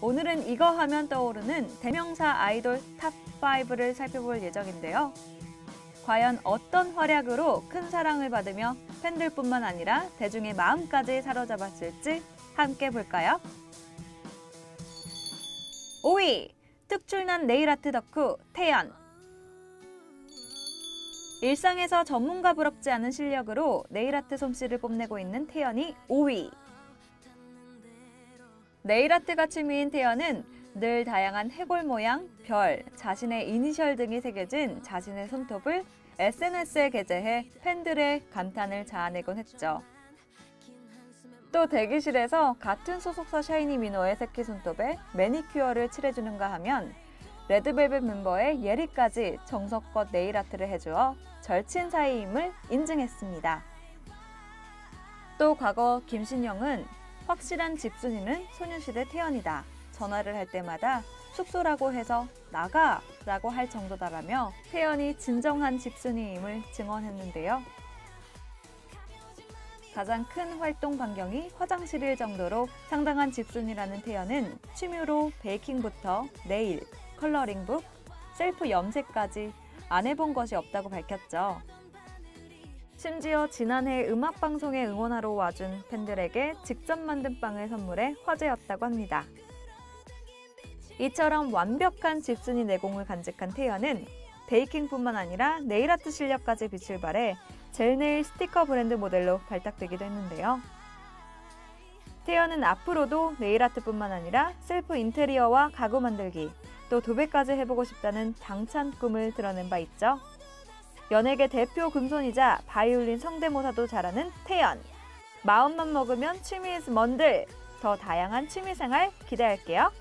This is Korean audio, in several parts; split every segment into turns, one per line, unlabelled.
오늘은 이거 하면 떠오르는 대명사 아이돌 탑5를 살펴볼 예정인데요. 과연 어떤 활약으로 큰 사랑을 받으며 팬들뿐만 아니라 대중의 마음까지 사로잡았을지 함께 볼까요? 5위! 특출난 네일아트 덕후 태연. 일상에서 전문가 부럽지 않은 실력으로 네일아트 솜씨를 뽐내고 있는 태연이 5위. 네일아트가 취미인 태연은 늘 다양한 해골 모양, 별, 자신의 이니셜 등이 새겨진 자신의 손톱을 SNS에 게재해 팬들의 감탄을 자아내곤 했죠. 또 대기실에서 같은 소속사 샤이니 민호의 새끼손톱에 매니큐어를 칠해주는가 하면 레드벨벳 멤버의 예리까지 정성껏 네일아트를 해주어 절친 사이임을 인증했습니다. 또 과거 김신영은 확실한 집순이는 소녀시대 태연이다. 전화를 할 때마다 숙소라고 해서 나가! 라고 할 정도다라며 태연이 진정한 집순이임을 증언했는데요. 가장 큰 활동 반경이 화장실일 정도로 상당한 집순이라는 태연은 취미로 베이킹부터 네일, 컬러링북, 셀프 염색까지 안 해본 것이 없다고 밝혔죠. 심지어 지난해 음악방송에 응원하러 와준 팬들에게 직접 만든 빵을 선물해 화제였다고 합니다. 이처럼 완벽한 집순이 내공을 간직한 태연은 베이킹뿐만 아니라 네일아트 실력까지 빛을 발해 젤네일 스티커 브랜드 모델로 발탁되기도 했는데요. 태연은 앞으로도 네일아트뿐만 아니라 셀프 인테리어와 가구 만들기, 또 도배까지 해보고 싶다는 당찬 꿈을 드러낸 바 있죠. 연예계 대표 금손이자 바이올린 성대모사도 잘하는 태연. 마음만 먹으면 취미 is 먼들. 더 다양한 취미생활 기대할게요.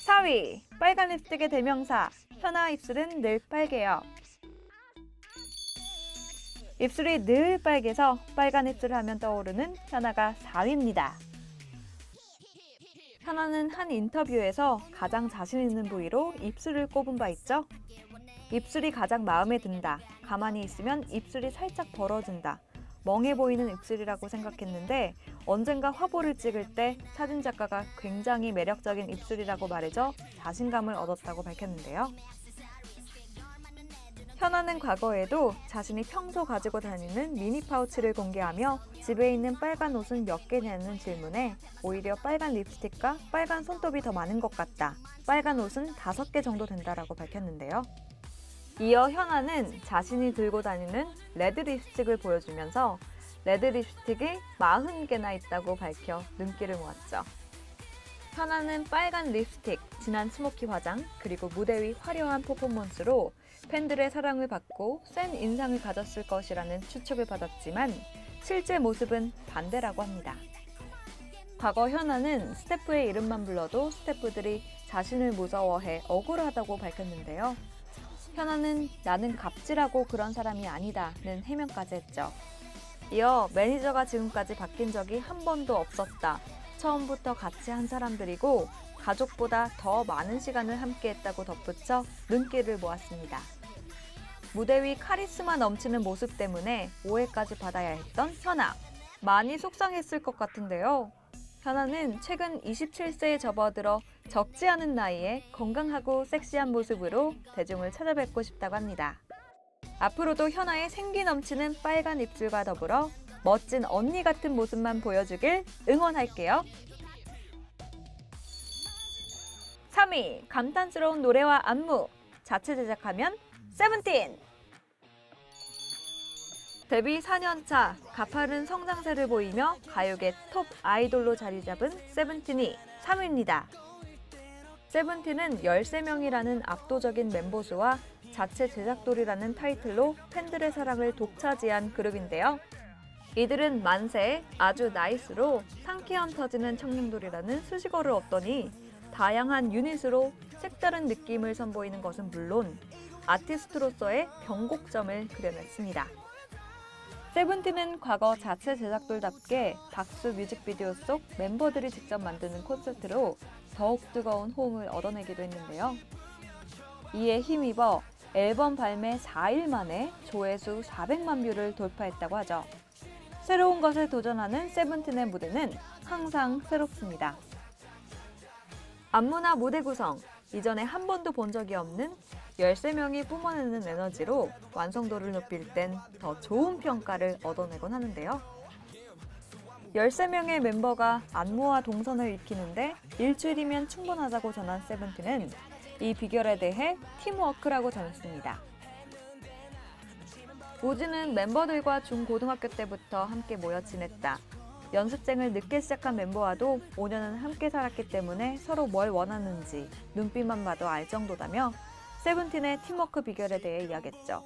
4위! 빨간 립스틱의 대명사 현아 입술은 늘 빨개요. 입술이 늘 빨개서 빨간 입술을 하면 떠오르는 현아가 4위입니다. 현아는 한 인터뷰에서 가장 자신 있는 부위로 입술을 꼽은 바 있죠. 입술이 가장 마음에 든다. 가만히 있으면 입술이 살짝 벌어진다. 멍해 보이는 입술이라고 생각했는데 언젠가 화보를 찍을 때 사진작가가 굉장히 매력적인 입술이라고 말해줘 자신감을 얻었다고 밝혔는데요. 현아는 과거에도 자신이 평소 가지고 다니는 미니 파우치를 공개하며 집에 있는 빨간 옷은 몇 개냐는 질문에 오히려 빨간 립스틱과 빨간 손톱이 더 많은 것 같다. 빨간 옷은 5개 정도 된다라고 밝혔는데요. 이어 현아는 자신이 들고 다니는 레드 립스틱을 보여주면서 레드 립스틱이 40개나 있다고 밝혀 눈길을 모았죠. 현아는 빨간 립스틱, 진한 스모키 화장, 그리고 무대 위 화려한 퍼포먼스로 팬들의 사랑을 받고 센 인상을 가졌을 것이라는 추측을 받았지만 실제 모습은 반대라고 합니다. 과거 현아는 스태프의 이름만 불러도 스태프들이 자신을 무서워해 억울하다고 밝혔는데요. 현아는 나는 갑질하고 그런 사람이 아니다는 해명까지 했죠. 이어 매니저가 지금까지 바뀐 적이 한 번도 없었다. 처음부터 같이 한 사람들이고 가족보다 더 많은 시간을 함께했다고 덧붙여 눈길을 모았습니다. 무대 위 카리스마 넘치는 모습 때문에 오해까지 받아야 했던 현아. 많이 속상했을 것 같은데요. 현아는 최근 27세에 접어들어 적지 않은 나이에 건강하고 섹시한 모습으로 대중을 찾아뵙고 싶다고 합니다. 앞으로도 현아의 생기 넘치는 빨간 입술과 더불어 멋진 언니 같은 모습만 보여주길 응원할게요. 3위! 감탄스러운 노래와 안무! 자체 제작하면 세븐틴! 데뷔 4년차 가파른 성장세를 보이며 가요계 톱 아이돌로 자리 잡은 세븐틴이 3위입니다. 세븐틴은 13명이라는 압도적인 멤버 수와 자체 제작돌이라는 타이틀로 팬들의 사랑을 독차지한 그룹인데요. 이들은 만세, 아주 나이스로 상쾌함 터지는 청량돌이라는 수식어를 얻더니 다양한 유닛으로 색다른 느낌을 선보이는 것은 물론 아티스트로서의 변곡점을 그려냈습니다. 세븐틴은 과거 자체 제작돌답게 박수 뮤직비디오 속 멤버들이 직접 만드는 콘서트로 더욱 뜨거운 호응을 얻어내기도 했는데요. 이에 힘입어 앨범 발매 4일 만에 조회수 400만 뷰를 돌파했다고 하죠. 새로운 것에 도전하는 세븐틴의 무대는 항상 새롭습니다. 안무나 무대 구성, 이전에 한 번도 본 적이 없는 13명이 뿜어내는 에너지로 완성도를 높일 땐 더 좋은 평가를 얻어내곤 하는데요. 13명의 멤버가 안무와 동선을 익히는데 일주일이면 충분하다고 전한 세븐틴은 이 비결에 대해 팀워크라고 전했습니다. 우즈는 멤버들과 중고등학교 때부터 함께 모여 지냈다. 연습생을 늦게 시작한 멤버와도 5년은 함께 살았기 때문에 서로 뭘 원하는지 눈빛만 봐도 알 정도다며 세븐틴의 팀워크 비결에 대해 이야기했죠.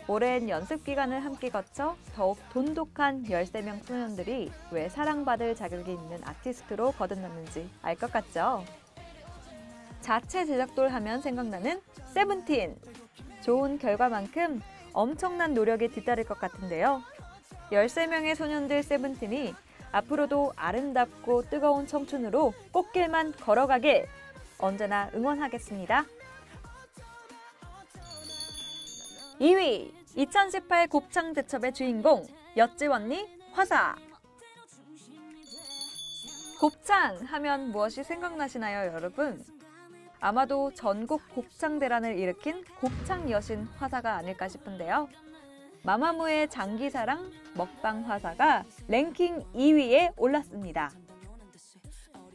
오랜 연습 기간을 함께 거쳐 더욱 돈독한 13명 소년들이 왜 사랑받을 자격이 있는 아티스트로 거듭났는지 알 것 같죠? 자체 제작돌 하면 생각나는 세븐틴! 좋은 결과만큼 엄청난 노력이 뒤따를 것 같은데요. 13명의 소년들 세븐틴이 앞으로도 아름답고 뜨거운 청춘으로 꽃길만 걸어가길 언제나 응원하겠습니다. 2위, 2018 곱창 대첩의 주인공, 엿집 언니 화사. 곱창 하면 무엇이 생각나시나요, 여러분? 아마도 전국 곱창 대란을 일으킨 곱창 여신 화사가 아닐까 싶은데요. 마마무의 장기사랑 먹방 화사가 랭킹 2위에 올랐습니다.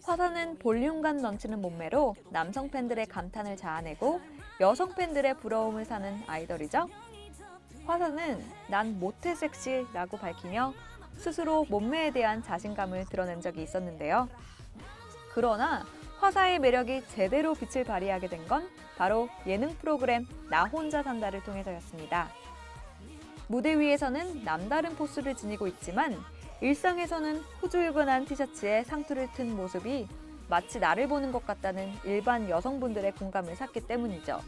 화사는 볼륨감 넘치는 몸매로 남성 팬들의 감탄을 자아내고 여성 팬들의 부러움을 사는 아이돌이죠. 화사는 난 모태 섹시라고 밝히며 스스로 몸매에 대한 자신감을 드러낸 적이 있었는데요. 그러나 화사의 매력이 제대로 빛을 발휘하게 된 건 바로 예능 프로그램 나 혼자 산다를 통해서였습니다. 무대 위에서는 남다른 포스를 지니고 있지만 일상에서는 후줄근한 티셔츠에 상투를 튼 모습이 마치 나를 보는 것 같다는 일반 여성분들의 공감을 샀기 때문이죠.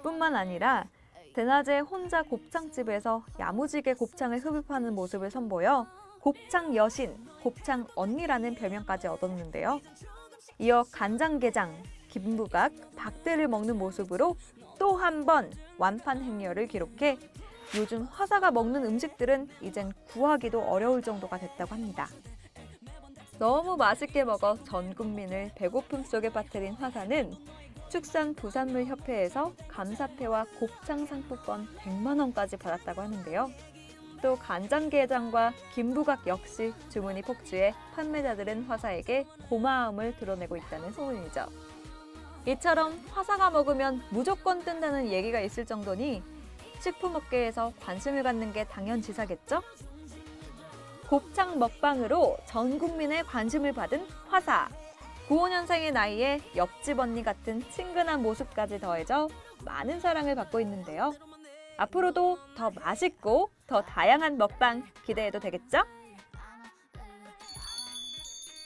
뿐만 아니라 대낮에 혼자 곱창집에서 야무지게 곱창을 흡입하는 모습을 선보여 곱창 여신, 곱창 언니라는 별명까지 얻었는데요. 이어 간장게장, 김부각, 박대를 먹는 모습으로 또 한 번 완판 행렬을 기록해 요즘 화사가 먹는 음식들은 이젠 구하기도 어려울 정도가 됐다고 합니다. 너무 맛있게 먹어 전 국민을 배고픔 속에 빠뜨린 화사는 축산 부산물협회에서 감사패와 곱창 상품권 100만 원까지 받았다고 하는데요. 또 간장게장과 김부각 역시 주문이 폭주해 판매자들은 화사에게 고마움을 드러내고 있다는 소문이죠. 이처럼 화사가 먹으면 무조건 뜬다는 얘기가 있을 정도니 식품업계에서 관심을 갖는 게 당연지사겠죠? 곱창 먹방으로 전 국민의 관심을 받은 화사. 95년생의 나이에 옆집 언니 같은 친근한 모습까지 더해져 많은 사랑을 받고 있는데요. 앞으로도 더 맛있고 더 다양한 먹방 기대해도 되겠죠?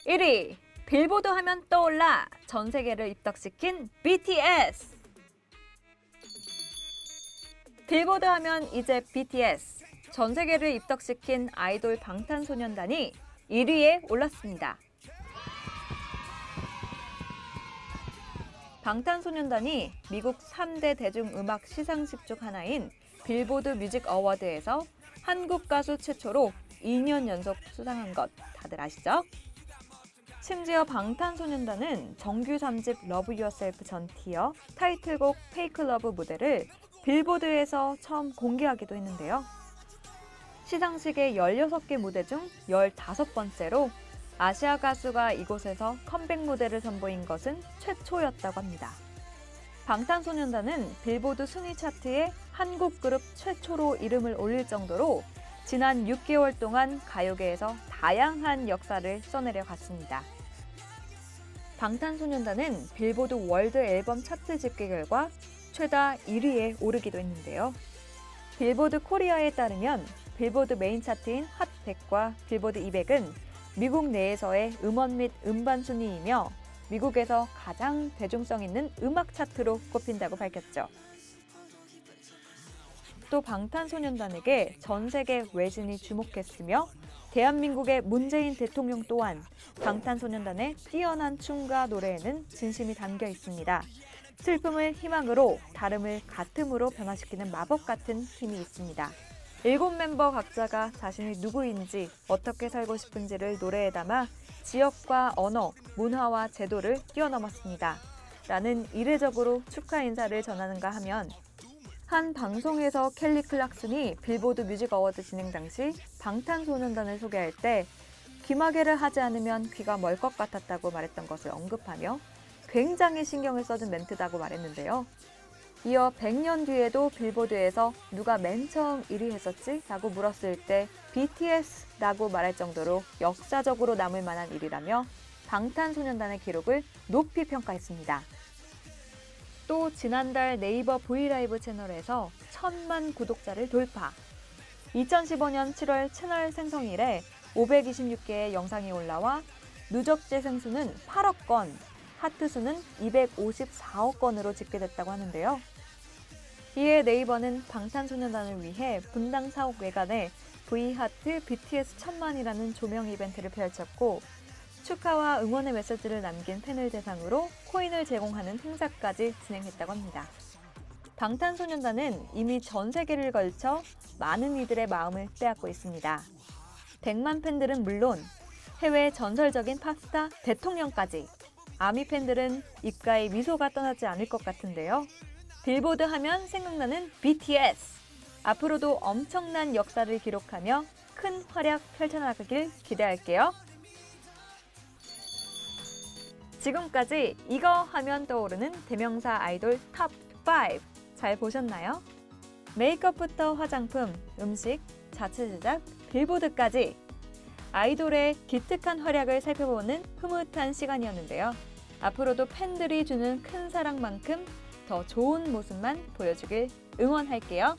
1위, 빌보드 하면 떠올라 전 세계를 입덕시킨 BTS. 빌보드 하면 이제 BTS, 전 세계를 입덕시킨 아이돌 방탄소년단이 1위에 올랐습니다. 방탄소년단이 미국 3대 대중음악 시상식 중 하나인 빌보드 뮤직 어워드에서 한국 가수 최초로 2년 연속 수상한 것 다들 아시죠? 심지어 방탄소년단은 정규 3집 러브 유어셀프 전티어 타이틀곡 페이크 러브 무대를 빌보드에서 처음 공개하기도 했는데요. 시상식의 16개 무대 중 15번째로 아시아 가수가 이곳에서 컴백 무대를 선보인 것은 최초였다고 합니다. 방탄소년단은 빌보드 순위 차트에 한국 그룹 최초로 이름을 올릴 정도로 지난 6개월 동안 가요계에서 다양한 역사를 써내려 갔습니다. 방탄소년단은 빌보드 월드 앨범 차트 집계 결과 최다 1위에 오르기도 했는데요. 빌보드 코리아에 따르면 빌보드 메인 차트인 핫 100과 빌보드 200은 미국 내에서의 음원 및 음반 순위이며 미국에서 가장 대중성 있는 음악 차트로 꼽힌다고 밝혔죠. 또 방탄소년단에게 전 세계 외신이 주목했으며 대한민국의 문재인 대통령 또한 방탄소년단의 뛰어난 춤과 노래에는 진심이 담겨 있습니다. 슬픔을 희망으로, 다름을 같음으로 변화시키는 마법 같은 힘이 있습니다. 7멤버 각자가 자신이 누구인지 어떻게 살고 싶은지를 노래에 담아 지역과 언어, 문화와 제도를 뛰어넘었습니다. 라는 이례적으로 축하 인사를 전하는가 하면 한 방송에서 켈리 클락슨이 빌보드 뮤직 어워드 진행 당시 방탄소년단을 소개할 때 귀마개를 하지 않으면 귀가 멀 것 같았다고 말했던 것을 언급하며 굉장히 신경을 써준 멘트다고 말했는데요. 이어 100년 뒤에도 빌보드에서 누가 맨 처음 1위 했었지? 라고 물었을 때 BTS라고 말할 정도로 역사적으로 남을 만한 일이라며 방탄소년단의 기록을 높이 평가했습니다. 또 지난달 네이버 브이라이브 채널에서 1000만 구독자를 돌파. 2015년 7월 채널 생성 이래 526개의 영상이 올라와 누적 재생수는 8억 건, 하트 수는 254억 건으로 집계됐다고 하는데요. 이에 네이버는 방탄소년단을 위해 분당 사옥 외관에 V하트 BTS 1000만이라는 조명 이벤트를 펼쳤고 축하와 응원의 메시지를 남긴 팬을 대상으로 코인을 제공하는 행사까지 진행했다고 합니다. 방탄소년단은 이미 전 세계를 걸쳐 많은 이들의 마음을 빼앗고 있습니다. 100만 팬들은 물론 해외 전설적인 팝스타 대통령까지 아미 팬들은 입가에 미소가 떠나지 않을 것 같은데요. 빌보드 하면 생각나는 BTS! 앞으로도 엄청난 역사를 기록하며 큰 활약 펼쳐나가길 기대할게요. 지금까지 이거 하면 떠오르는 대명사 아이돌 탑 5 잘 보셨나요? 메이크업부터 화장품, 음식, 자체 제작, 빌보드까지 아이돌의 기특한 활약을 살펴보는 흐뭇한 시간이었는데요. 앞으로도 팬들이 주는 큰 사랑만큼 더 좋은 모습만 보여주길 응원할게요.